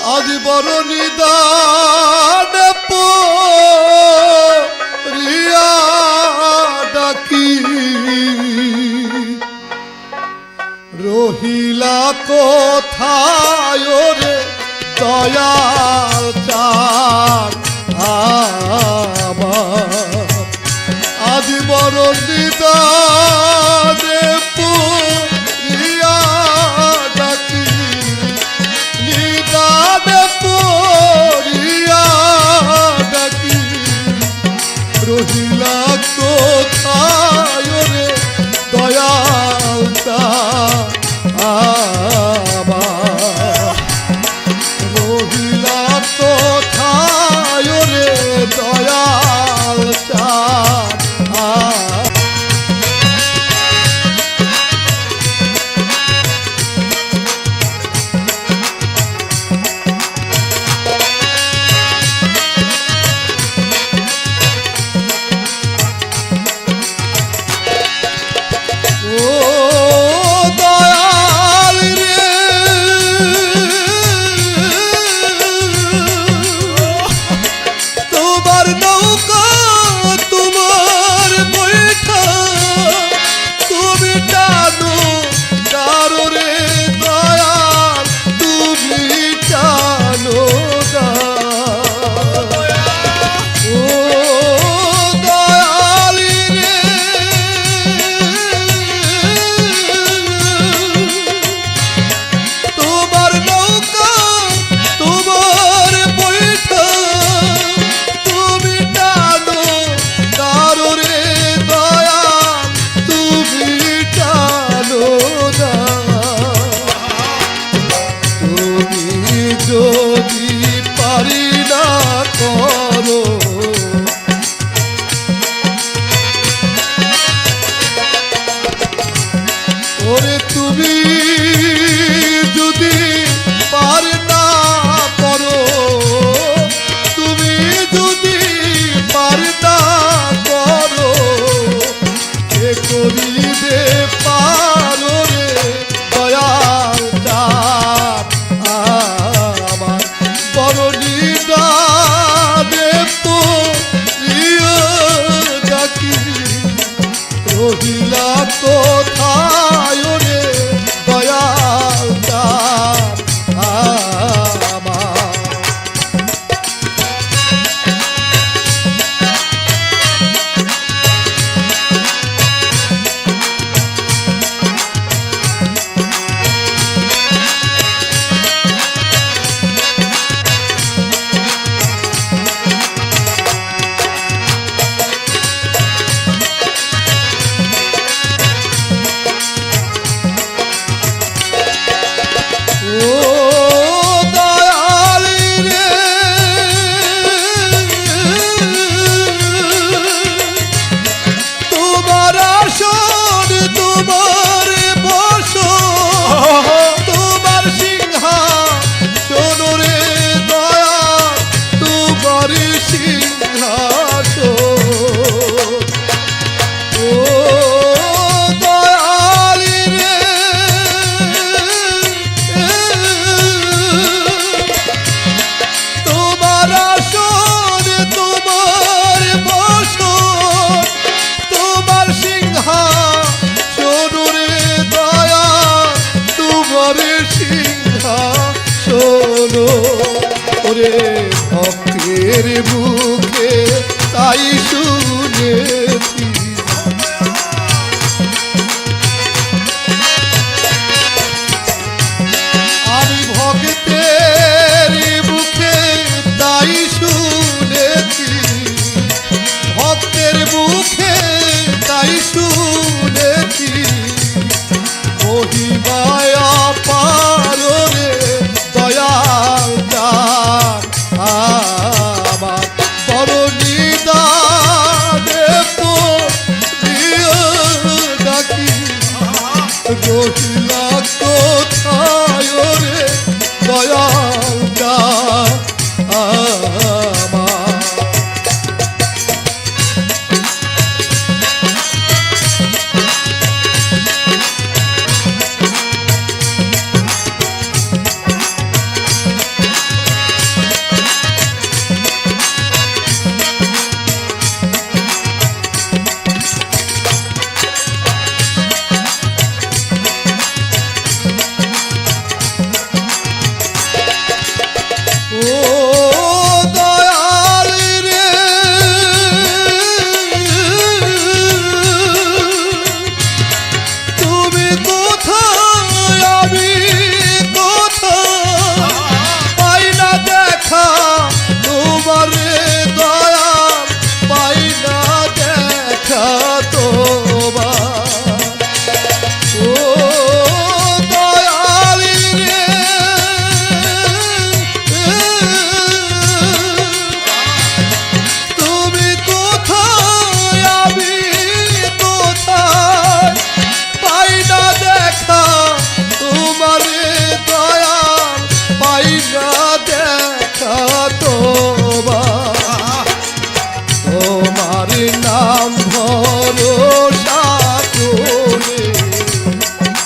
আজ বড় নিদানে পড়িয়া ডাকি রহিলা কোথায় রে দয়াল চাঁদ আমার আজ বড় নিদানে পড়িয়া ডাকি নিদানে পড়িয়া ডাকি রহিলা কোথায় রে দয়াল চাঁদ আমার রহিলা কোথায় রে দয়াল চাঁদ যদি পারি না করো ওরে তুমি যদি পারি না করো তুমি যদি পারি না করো কে করিবে পারো রে দয়াল চাঁদ বড় নিদানে পড়িয়া ডাকি রহিলা কোথায় রে দয়াল চাঁদ আমার ওরে ভক্তের বুকে তাই শুনেছি আমি ভক্তের বুকে তাই শুনেছি ভক্তের বুকে তাই শুনেছি মহিমায় পারো রে দয়াল চাঁদ আমার বড় নিদানে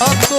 এত